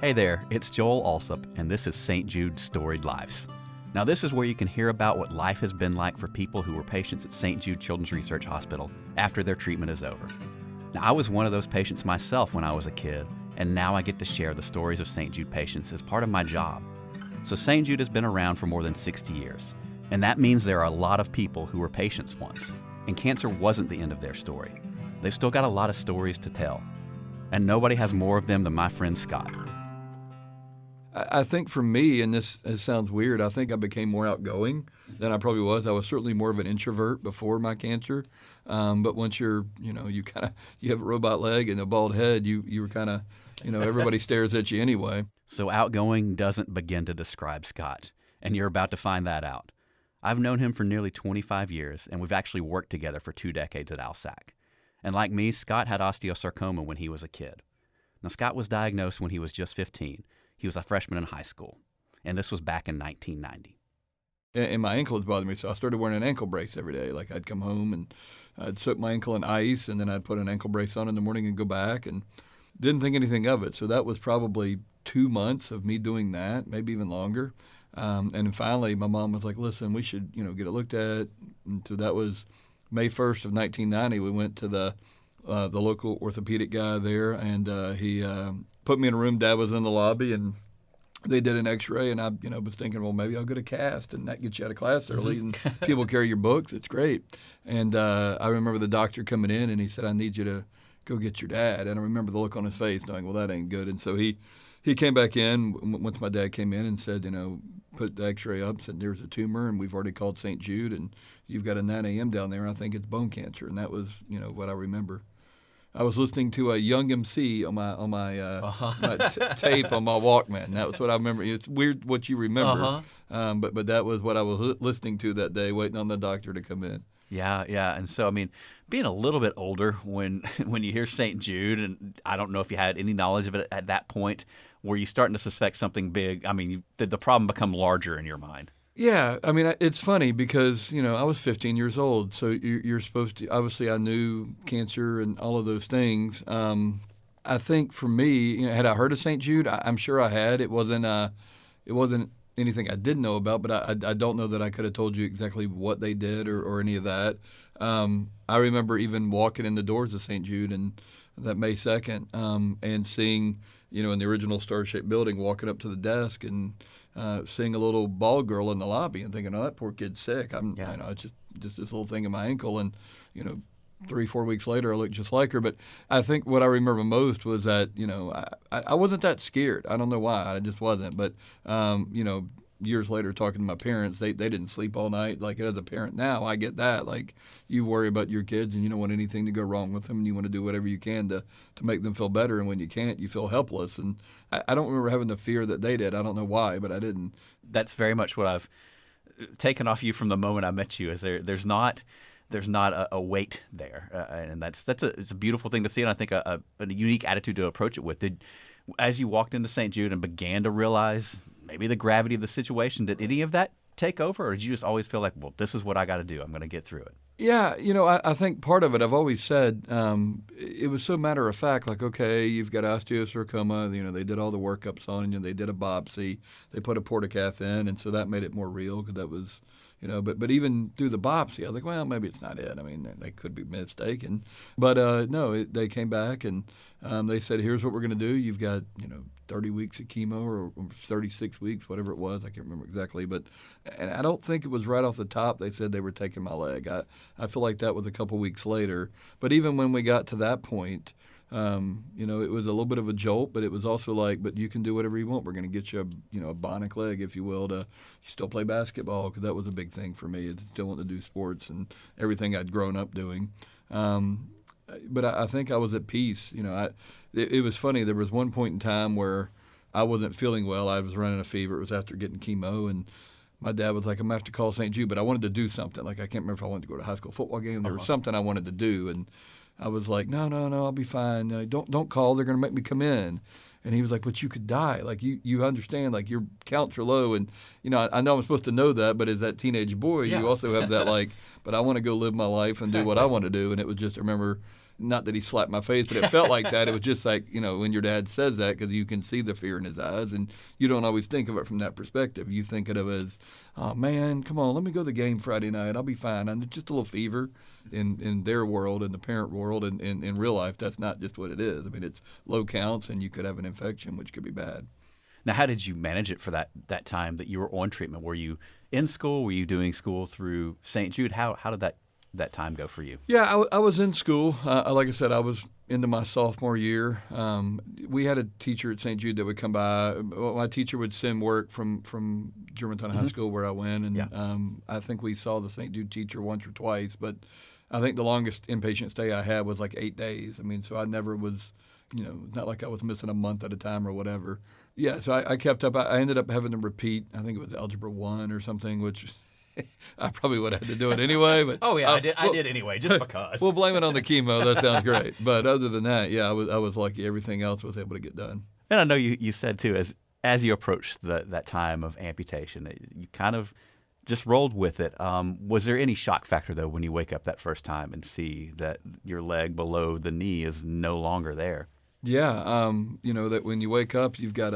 Hey there, it's Joel Alsop, and this is St. Jude Storied Lives. Now, this is where you can hear about what life has been like for people who were patients at St. Jude Children's Research Hospital after their treatment is over. Now, I was one of those patients myself when I was a kid, and now I get to share the stories of St. Jude patients as part of my job. So St. Jude has been around for more than 60 years, and that means there are a lot of people who were patients once, and cancer wasn't the end of their story. They've still got a lot of stories to tell, and nobody has more of them than my friend Scott. I think for me, and this sounds weird, I think I became more outgoing than I probably was. I was certainly more of an introvert before my cancer. But once you have a robot leg and a bald head, you were kind of, everybody stares at you anyway. So outgoing doesn't begin to describe Scott, and you're about to find that out. I've known him for nearly 25 years, and we've actually worked together for 2 decades at ALSAC. And like me, Scott had osteosarcoma when he was a kid. Now, Scott was diagnosed when he was just 15. He was a freshman in high school, and this was back in 1990. And my ankle was bothering me, so I started wearing an ankle brace every day. Like, I'd come home and I'd soak my ankle in ice, and then I'd put an ankle brace on in the morning and go back, and didn't think anything of it. So that was probably 2 months of me doing that, maybe even longer. And finally, my mom was like, listen, we should, get it looked at. And so that was May 1st of 1990. We went to the local orthopedic guy there, and he put me in a room. Dad was in the lobby, and they did an X-ray, and I, was thinking, well, maybe I'll get a cast, and that gets you out of class early, and people carry your books. It's great. And I remember the doctor coming in, and he said, I need you to go get your dad. And I remember the look on his face, knowing, well, that ain't good. And so he came back in once my dad came in and said, put the X-ray up, said there's a tumor, and we've already called St. Jude, and you've got a 9 a.m. down there, and I think it's bone cancer. And that was, what I remember. I was listening to a Young MC on my tape on my Walkman. That was what I remember. It's weird what you remember, but that was what I was listening to that day, waiting on the doctor to come in. Yeah. And so, being a little bit older when you hear St. Jude, and I don't know if you had any knowledge of it at that point, were you starting to suspect something big? Did the problem become larger in your mind? Yeah, it's funny because, I was 15 years old, so you're supposed to, obviously I knew cancer and all of those things. I think for me, had I heard of St. Jude, I'm sure I had. It wasn't anything I didn't know about, but I don't know that I could have told you exactly what they did or any of that. I remember even walking in the doors of St. Jude and that May 2nd and seeing, in the original star-shaped building, walking up to the desk and seeing a little bald girl in the lobby and thinking, oh, that poor kid's sick. It's just this little thing in my ankle. And, 3-4 weeks later, I looked just like her. But I think what I remember most was that, I wasn't that scared. I don't know why. I just wasn't. But, years later, talking to my parents, they didn't sleep all night. Like, as a parent now, I get that. Like, you worry about your kids and you don't want anything to go wrong with them, and you want to do whatever you can to make them feel better. And when you can't, you feel helpless. And I don't remember having the fear that they did. I don't know why, but I didn't. That's very much what I've taken off you from the moment I met you. Is there's not a weight there, and it's a beautiful thing to see, and I think a unique attitude to approach it with. As you walked into St. Jude and began to realize maybe the gravity of the situation, did any of that take over, or did you just always feel like, well, this is what I got to do, I'm going to get through it? Yeah, I think part of it, I've always said, it was so matter of fact, like, okay, you've got osteosarcoma, they did all the workups on you, they did a biopsy, they put a portacath in, and so that made it more real because that was, but even through the biopsy, I was like, well, maybe it's not it. They could be mistaken. But no, they came back and they said, here's what we're going to do. You've got, 30 weeks of chemo or 36 weeks, whatever it was. I can't remember exactly. And I don't think it was right off the top they said they were taking my leg. I feel like that was a couple weeks later. But even when we got to that point, it was a little bit of a jolt, but it was also like, but you can do whatever you want. We're going to get you a bionic leg, if you will, to still play basketball, because that was a big thing for me. I still want to do sports and everything I'd grown up doing. But I think I was at peace. It was funny. There was one point in time where I wasn't feeling well. I was running a fever. It was after getting chemo, and my dad was like, I'm going to have to call St. Jude, but I wanted to do something. Like, I can't remember if I wanted to go to a high school football game. There was something I wanted to do, and I was like, no, I'll be fine. Don't call. They're going to make me come in. And he was like, but you could die. Like, you understand, like, your counts are low. And, I know I'm supposed to know that, but as that teenage boy, you also have that, like, but I want to go live my life and do what I want to do. And it was just, I remember not that he slapped my face, but it felt like that. It was just like, when your dad says that, because you can see the fear in his eyes, and you don't always think of it from that perspective. You think of it as, oh, man, come on, let me go to the game Friday night. I'll be fine. I'm just a little fever. In their world, in the parent world, and in real life, that's not just what it is. I mean, it's low counts, and you could have an infection, which could be bad. Now, how did you manage it for that time that you were on treatment? Were you in school? Were you doing school through St. Jude? How did that time go for you? Yeah, I was in school. Like I said, I was into my sophomore year. We had a teacher at St. Jude that would come by. My teacher would send work from Germantown High School where I went, and I think we saw the St. Jude teacher once or twice, but I think the longest inpatient stay I had was like 8 days. I mean, so I never was, not like I was missing a month at a time or whatever. Yeah, so I kept up. I ended up having to repeat, I think it was Algebra 1 or something, which I probably would have had to do it anyway. But oh, yeah, I did anyway, just because. We'll blame it on the chemo. That sounds great. But other than that, yeah, I was lucky. Everything else was able to get done. And I know you said, too, as you approached that time of amputation, you kind of just rolled with it. Was there any shock factor, though, when you wake up that first time and see that your leg below the knee is no longer there? Yeah, that when you wake up, you've got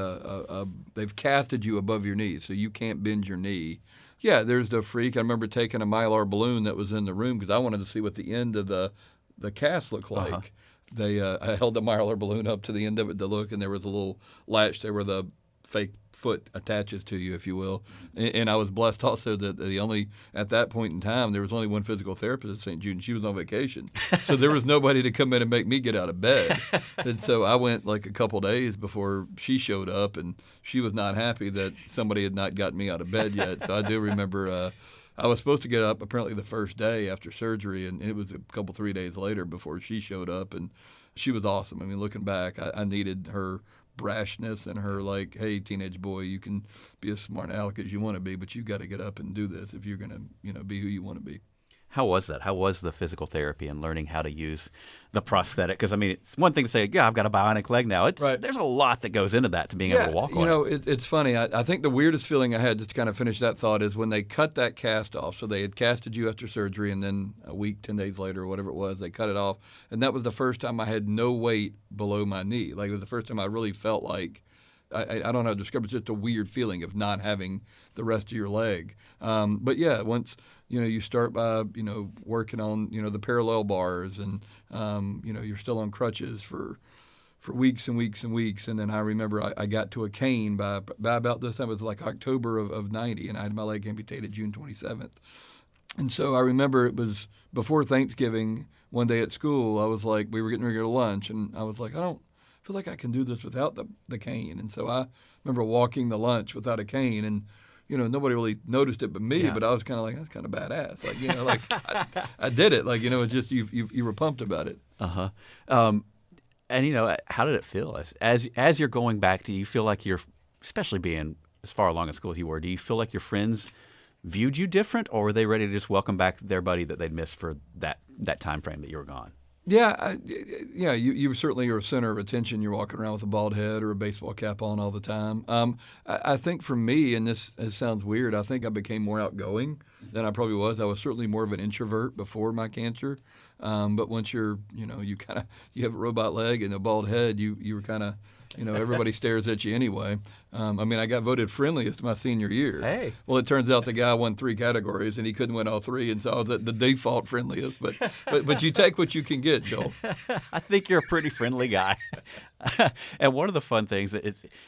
they've casted you above your knee, so you can't bend your knee. Yeah, there's the freak. I remember taking a Mylar balloon that was in the room because I wanted to see what the end of the cast looked like. I held the Mylar balloon up to the end of it to look, and there was a little latch there where the fake foot attaches to you, if you will. And I was blessed also that at that point in time, there was only one physical therapist at St. Jude, and she was on vacation. So there was nobody to come in and make me get out of bed. And so I went like a couple days before she showed up, and she was not happy that somebody had not gotten me out of bed yet. So I do remember I was supposed to get up apparently the first day after surgery, and it was a couple, 3 days later before she showed up, and she was awesome. I mean, looking back, I needed her brashness and her like, hey, teenage boy, you can be as smart aleck as you want to be, but you got to get up and do this if you're going to, be who you want to be. How was that? How was the physical therapy and learning how to use the prosthetic? Because, I mean, it's one thing to say, yeah, I've got a bionic leg now. Right. There's a lot that goes into that to being able to walk on it. It's funny. I think the weirdest feeling I had, just to kind of finish that thought, is when they cut that cast off. So they had casted you after surgery, and then a week, 10 days later, or whatever it was, they cut it off. And that was the first time I had no weight below my knee. Like, it was the first time I really felt like, I don't know how to describe it, it's just a weird feeling of not having the rest of your leg. But yeah, once you start by working on the parallel bars, and you're still on crutches for weeks and weeks and weeks. And then I remember I got to a cane by about this time. It was like October of 90, and I had my leg amputated June 27th. And so I remember it was before Thanksgiving one day at school. I was like, we were getting ready to go to lunch, and I was like, I don't feel like I can do this without the cane. And so I remember walking the lunch without a cane, and nobody really noticed it but me. Yeah. But I was kind of like, that's kind of badass. Like, I did it. Like, it's just you were pumped about it. And how did it feel as you're going back? Do you feel like you're, especially being as far along in school as you were, do you feel like your friends viewed you different, or were they ready to just welcome back their buddy that they'd missed for that time frame that you were gone? Yeah, you certainly are a center of attention. You're walking around with a bald head or a baseball cap on all the time. I think for me, and this sounds weird, I think I became more outgoing than I probably was. I was certainly more of an introvert before my cancer. But once you have a robot leg and a bald head, you were kind of, everybody stares at you anyway. I got voted friendliest my senior year. Hey. Well, it turns out the guy won 3 categories, and he couldn't win all 3, and so I was at the default friendliest. But you take what you can get, Joel. I think you're a pretty friendly guy. And one of the fun things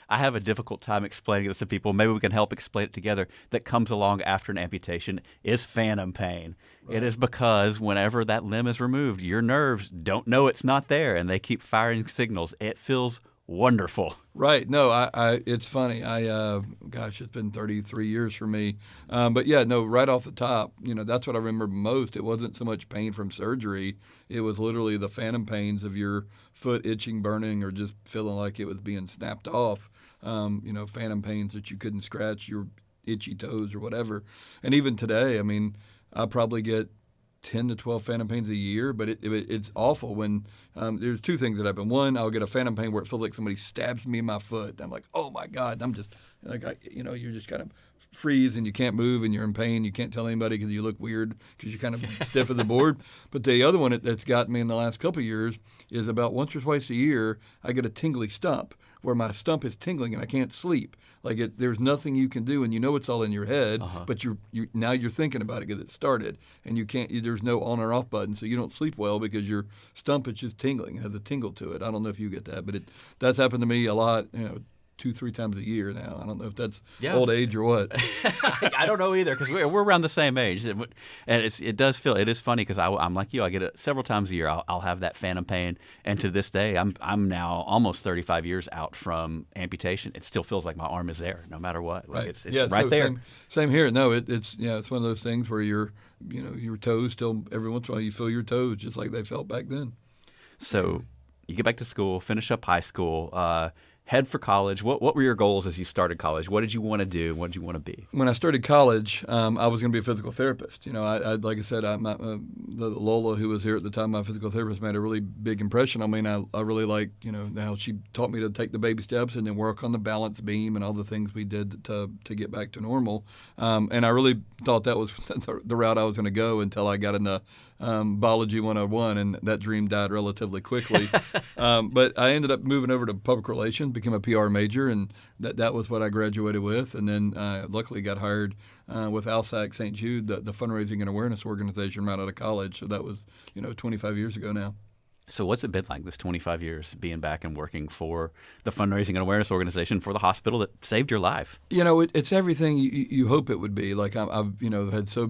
I have a difficult time explaining this to people. Maybe we can help explain it together. That comes along after an amputation is phantom pain. Right. It is because whenever that limb is removed, your nerves don't know it's not there, and they keep firing signals. It feels wonderful. Right. No, it's funny. It's been 33 years for me. But yeah, no, right off the top, that's what I remember most. It wasn't so much pain from surgery. It was literally the phantom pains of your foot itching, burning, or just feeling like it was being snapped off. Phantom pains that you couldn't scratch your itchy toes or whatever. And even today, I probably get 10 to 12 phantom pains a year, but it's awful when there's 2 things that happen. One, I'll get a phantom pain where it feels like somebody stabs me in my foot. I'm like, oh my God, I'm just like, you're just kind of freeze and you can't move and you're in pain. You can't tell anybody because you look weird because you're kind of stiff as a board. But the other one that's got me in the last couple of years is about once or twice a year, I get a tingly stump where my stump is tingling and I can't sleep. There's nothing you can do, and you know it's all in your head, but now you're thinking about it because it started, and you can't. There's no on or off button, so you don't sleep well because your stump is just tingling, it has a tingle to it. I don't know if you get that, but that's happened to me a lot. 2-3 times a year now. I don't know if that's old age or what. I don't know either because we're around the same age, and it is funny because I'm like you. I get it several times a year. I'll have that phantom pain, and to this day, I'm now almost 35 years out from amputation. It still feels like my arm is there no matter what. Right. It's right there. Same here. No, it's one of those things where your toes still every once in a while you feel your toes just like they felt back then. So you get back to school, finish up high school. Head for college. What were your goals as you started college? What did you want to do? What did you want to be? When I started college, I was going to be a physical therapist. Like I said, Lola, who was here at the time, my physical therapist, made a really big impression on me. And I really liked, how she taught me to take the baby steps and then work on the balance beam and all the things we did to get back to normal. And I really thought that was the route I was going to go until I got into Biology 101, and that dream died relatively quickly. But I ended up moving over to public relations, became a PR major, and that was what I graduated with. And then luckily got hired with ALSAC St. Jude, the fundraising and awareness organization right out of college. So that was 25 years ago now. So what's it been like this 25 years being back and working for the fundraising and awareness organization for the hospital that saved your life? It's everything you hope it would be. Like I've had so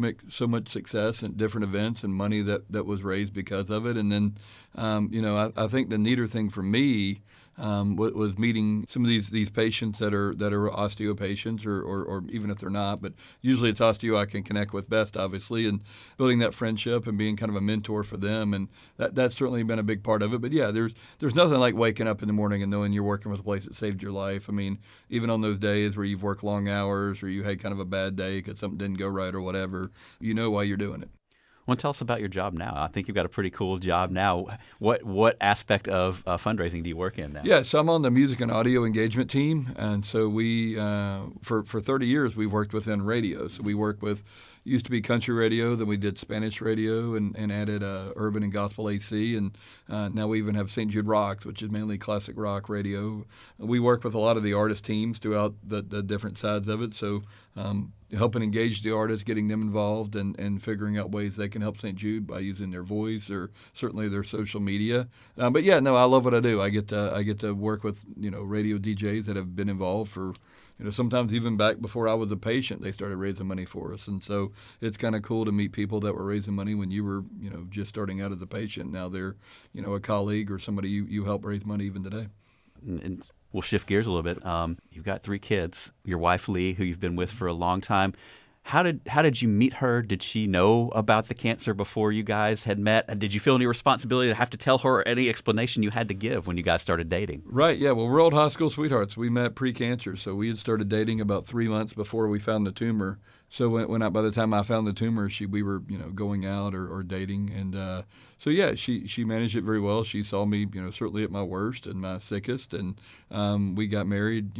much success and different events and money that was raised because of it. And then I think the neater thing for me was meeting some of these patients that are osteo patients or even if they're not, but usually it's osteo I can connect with best, obviously, and building that friendship and being kind of a mentor for them, and that's certainly been a big part of it. But yeah, there's nothing like waking up in the morning and knowing you're working with a place that saved your life. I mean, even on those days where you've worked long hours or you had kind of a bad day because something didn't go right or whatever, you know why you're doing it. Well, tell us about your job now. I think you've got a pretty cool job now. What aspect of fundraising do you work in now? Yeah, so I'm on the music and audio engagement team, and so we for 30 years we've worked within radio. So we work with used to be country radio, then we did Spanish radio and added urban and gospel AC, and now we even have St. Jude Rocks, which is mainly classic rock radio. We work with a lot of the artist teams throughout the different sides of it, so helping engage the artists, getting them involved, and figuring out ways they can help St. Jude by using their voice or certainly their social media. But yeah, no, I love what I do. I get to work with radio DJs that have been involved for sometimes even back before I was a patient. They started raising money for us, and so it's kind of cool to meet people that were raising money when you were just starting out as a patient. Now they're a colleague or somebody you help raise money even today. And we'll shift gears a little bit. You've got 3 kids. Your wife, Lee, who you've been with for a long time. How did you meet her? Did she know about the cancer before you guys had met? Did you feel any responsibility to have to tell her any explanation you had to give when you guys started dating? Right, yeah. Well, we're old high school sweethearts. We met pre-cancer, so we had started dating about 3 months before we found the tumor. So by the time I found the tumor, we were going out or dating, and so yeah, she managed it very well. She saw me certainly at my worst and my sickest, and we got married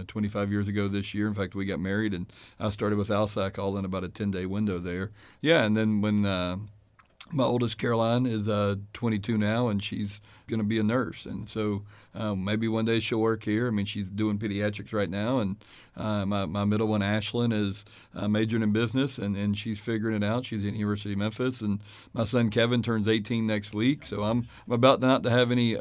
25 years ago this year. In fact, we got married, and I started with ALSAC all in about a 10-day window there. Yeah, and then when my oldest Caroline is 22 now, and she's going to be a nurse, and so maybe one day she'll work here. I mean, she's doing pediatrics right now, and my middle one, Ashlyn, is majoring in business, and she's figuring it out. She's at University of Memphis, and my son Kevin turns 18 next week, so I'm about not to have any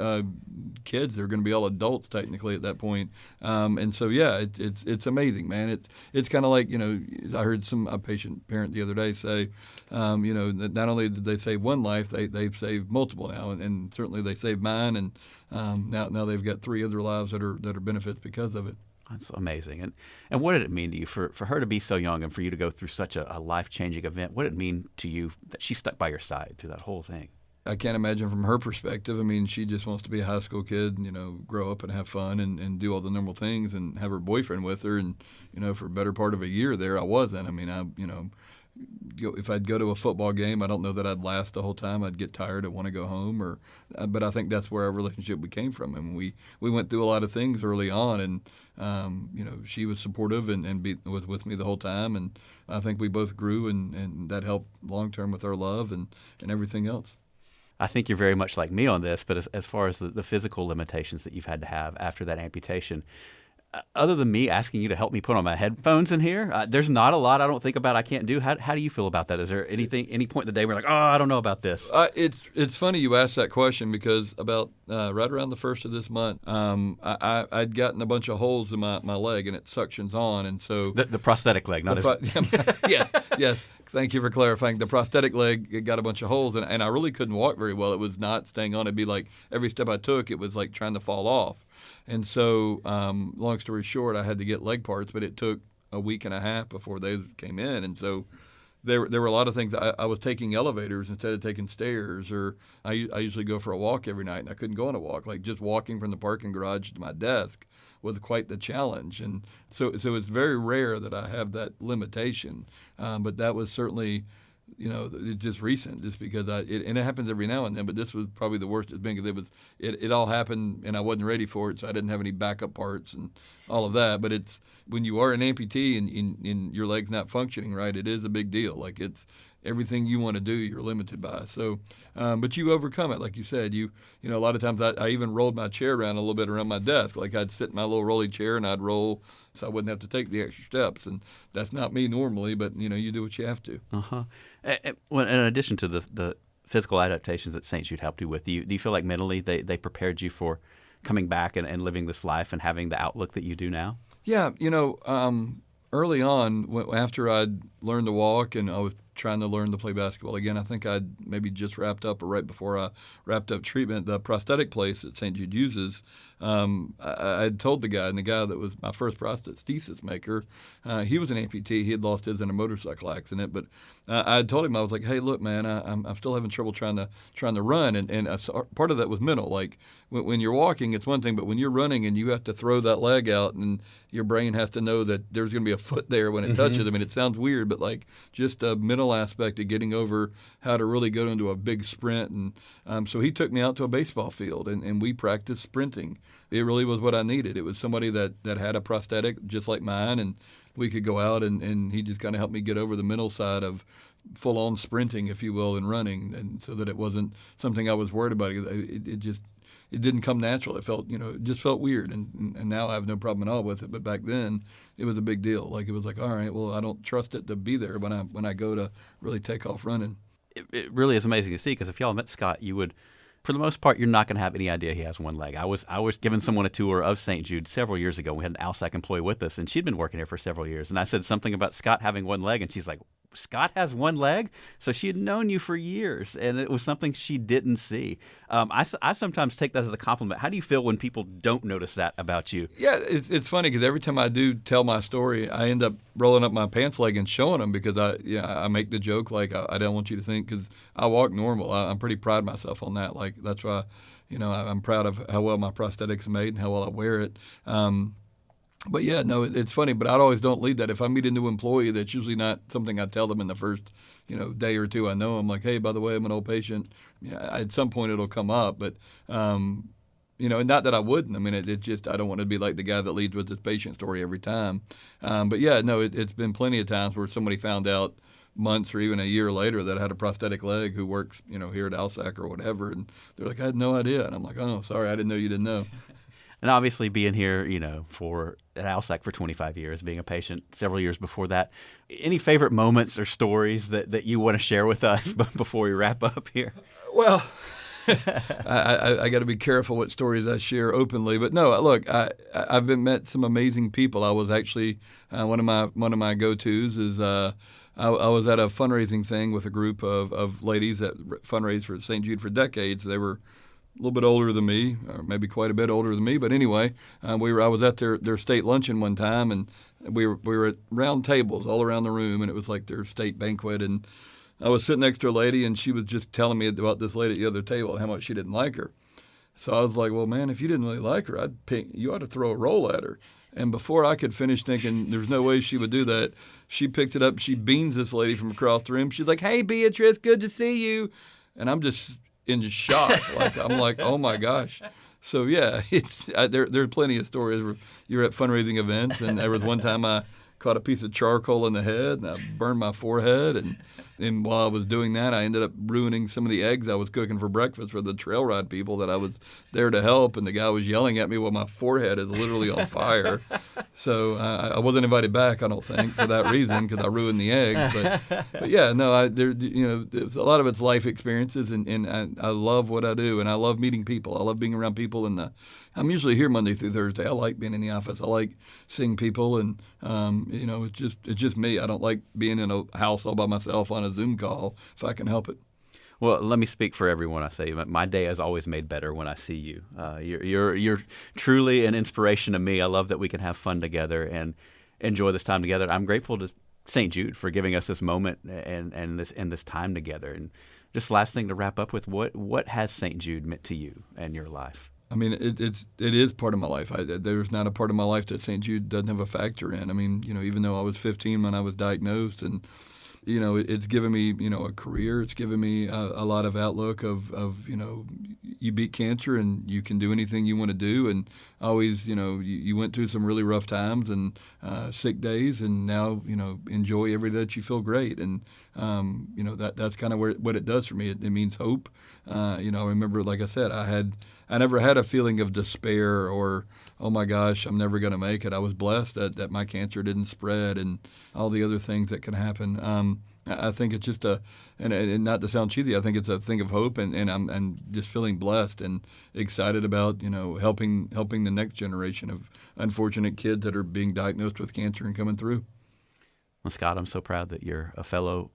kids. They're going to be all adults technically at that point, and so yeah, it's amazing, man. It's kind of like I heard a patient parent the other day say, that not only did they save one life, they've saved multiple now, and certainly they saved mine, and now they've got 3 other lives that are benefits because of it. That's amazing. And what did it mean to you for her to be so young and for you to go through such a life-changing event? What did it mean to you that she stuck by your side through that whole thing? I can't imagine from her perspective. I mean, she just wants to be a high school kid, grow up and have fun and do all the normal things and have her boyfriend with her. And, for a better part of a year there, I wasn't. I mean, if I'd go to a football game, I don't know that I'd last the whole time. I'd get tired and want to go home. But I think that's where our relationship came from. And we went through a lot of things early on, and she was supportive and was with me the whole time. And I think we both grew, and that helped long term with our love and everything else. I think you're very much like me on this, but as far as the physical limitations that you've had to have after that amputation, other than me asking you to help me put on my headphones in here, there's not a lot I don't think about I can't do. How do you feel about that? Is there any point in the day where you're like, oh, I don't know about this? It's funny you asked that question because about right around the first of this month, I'd gotten a bunch of holes in my leg, and it suctions on, and so the prosthetic leg, not yes. Thank you for clarifying. The prosthetic leg, it got a bunch of holes, and I really couldn't walk very well. It was not staying on. It'd be like every step I took, it was like trying to fall off. And so, long story short, I had to get leg parts, but it took a week and a half before they came in. And so there were a lot of things. I was taking elevators instead of taking stairs, or I usually go for a walk every night, and I couldn't go on a walk. Like just walking from the parking garage to my desk was quite the challenge. And so it's very rare that I have that limitation. But that was certainly, just recent, just because and it happens every now and then. But this was probably the worst it's been because it all happened and I wasn't ready for it, so I didn't have any backup parts and all of that. But it's when you are an amputee and your leg's not functioning right, it is a big deal. Like it's everything you want to do, you're limited by. So, but you overcome it, like you said. A lot of times I even rolled my chair around a little bit around my desk. Like I'd sit in my little rolly chair and I'd roll, so I wouldn't have to take the extra steps. And that's not me normally, but you do what you have to. Well, in addition to the physical adaptations that St. Jude helped you with, do you feel like mentally they prepared you for coming back and living this life and having the outlook that you do now? Yeah, early on, after I'd learned to walk and I was trying to learn to play basketball again, I think I'd maybe just wrapped up or right before I wrapped up treatment, the prosthetic place that St. Jude uses, I had told the guy, and the guy that was my first prosthesis maker, he was an amputee. He had lost his in a motorcycle accident, but I had told him, I was like, hey, look, man, I'm still having trouble trying to run, and part of that was mental. Like when you're walking, it's one thing, but when you're running and you have to throw that leg out, and your brain has to know that there's going to be a foot there when it touches. I mean, it sounds weird, but like just a mental aspect of getting over how to really go into a big sprint. And so he took me out to a baseball field, and we practiced sprinting. It really was what I needed. It was somebody that had a prosthetic just like mine, and we could go out, and he just kind of helped me get over the mental side of full-on sprinting, if you will, and running, and so that it wasn't something I was worried about. It didn't come natural. It felt, it just felt weird, and now I have no problem at all with it. But back then, it was a big deal. Like it was like, all right, well, I don't trust it to be there when I go to really take off running. It really is amazing to see, because if y'all met Scott, you would, for the most part, you're not going to have any idea he has one leg. I was giving someone a tour of St. Jude several years ago. We had an ALSAC employee with us, and she'd been working here for several years. And I said something about Scott having one leg, and she's like, Scott has one leg? So she had known you for years, and it was something she didn't see. I sometimes take that as a compliment. How do you feel when people don't notice that about you? Yeah, it's funny because every time I do tell my story, I end up rolling up my pants leg and showing them, because I make the joke like I don't want you to think, because I walk normal. I'm pretty proud of myself on that. Like that's why, I'm proud of how well my prosthetics are made and how well I wear it. But yeah, no, it's funny, but I always don't lead that. If I meet a new employee, that's usually not something I tell them in the first, day or two I know them. Like, hey, by the way, I'm an old patient. Yeah, at some point it'll come up, but, and not that I wouldn't. I mean, it just, I don't want to be like the guy that leads with his patient story every time. But yeah, no, it's been plenty of times where somebody found out months or even a year later that I had a prosthetic leg who works, here at ALSAC or whatever. And they're like, I had no idea. And I'm like, oh, sorry, I didn't know you didn't know. And obviously being here, at ALSAC for 25 years, being a patient several years before that, any favorite moments or stories that you want to share with us before we wrap up here? Well, I got to be careful what stories I share openly. But no, look, I've met some amazing people. I was actually, one of my go-tos is I was at a fundraising thing with a group of ladies that fundraised for St. Jude for decades. They were a little bit older than me, or maybe quite a bit older than me. But anyway, I was at their state luncheon one time, and we were at round tables all around the room, and it was like their state banquet. And I was sitting next to a lady, and she was just telling me about this lady at the other table and how much she didn't like her. So I was like, well, man, if you didn't really like her, you ought to throw a roll at her. And before I could finish thinking there's no way she would do that, she picked it up. She beans this lady from across the room. She's like, "Hey, Beatrice, good to see you." And I'm just in shock. I'm like, oh my gosh. So yeah, there are plenty of stories where you're at fundraising events, and there was one time I caught a piece of charcoal in the head and I burned my forehead, and while I was doing that, I ended up ruining some of the eggs I was cooking for breakfast for the trail ride people that I was there to help, and the guy was yelling at me while my forehead is literally on fire. So I wasn't invited back, I don't think, for that reason, because I ruined the eggs. But yeah, no, a lot of it's life experiences, and I love what I do, and I love meeting people. I love being around people, and I'm usually here Monday through Thursday. I like being in the office. I like seeing people, and it's just me. I don't like being in a house all by myself on a Zoom call if I can help it. Well, let me speak for everyone. I say my day is always made better when I see you. You're truly an inspiration to me. I love that we can have fun together and enjoy this time together. I'm grateful to St. Jude for giving us this moment and this time together. And just last thing to wrap up with, what has St. Jude meant to you and your life? I mean, it is part of my life. There's not a part of my life that St. Jude doesn't have a factor in. I mean, even though I was 15 when I was diagnosed, and it's given me, a career. It's given me a lot of outlook of you beat cancer and you can do anything you want to do. And always, you went through some really rough times and sick days, and now, enjoy every day that you feel great. And, that's kind of what it does for me. It means hope. I remember, like I said, I never had a feeling of despair or, oh my gosh, I'm never going to make it. I was blessed that my cancer didn't spread and all the other things that can happen. I think it's just and not to sound cheesy, I think it's a thing of hope, and I'm just feeling blessed and excited about, helping the next generation of unfortunate kids that are being diagnosed with cancer and coming through. Well, Scott, I'm so proud that you're a fellow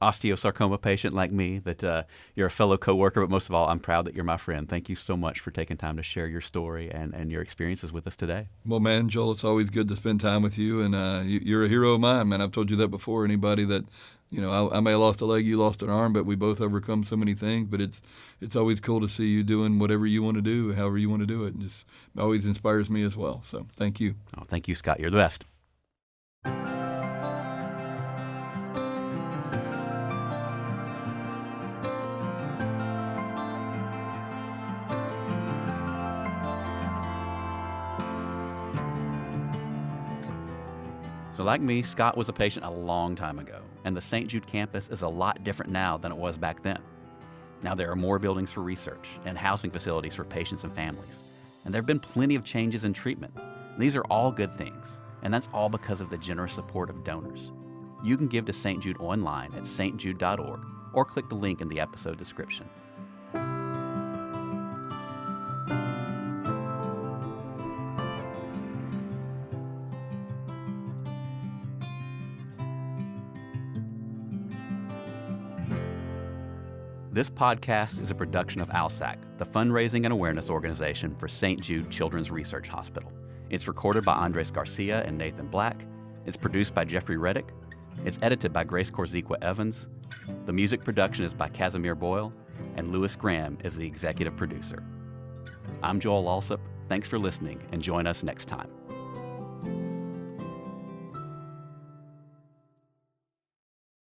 osteosarcoma patient like me, that you're a fellow coworker, but most of all, I'm proud that you're my friend. Thank you so much for taking time to share your story and your experiences with us today. Well, man, Joel, it's always good to spend time with you, and you're a hero of mine, man. I've told you that before. Anybody that, I may have lost a leg, you lost an arm, but we both overcome so many things. But it's always cool to see you doing whatever you want to do, however you want to do it. And just always inspires me as well. So thank you. Oh, thank you, Scott. You're the best. So like me, Scott was a patient a long time ago, and the St. Jude campus is a lot different now than it was back then. Now there are more buildings for research and housing facilities for patients and families, and there have been plenty of changes in treatment. These are all good things, and that's all because of the generous support of donors. You can give to St. Jude online at stjude.org or click the link in the episode description. This podcast is a production of ALSAC, the fundraising and awareness organization for St. Jude Children's Research Hospital. It's recorded by Andres Garcia and Nathan Black. It's produced by Jeffrey Reddick. It's edited by Grace Korziqua Evans. The music production is by Casimir Boyle, and Lewis Graham is the executive producer. I'm Joel Alsop. Thanks for listening, and join us next time.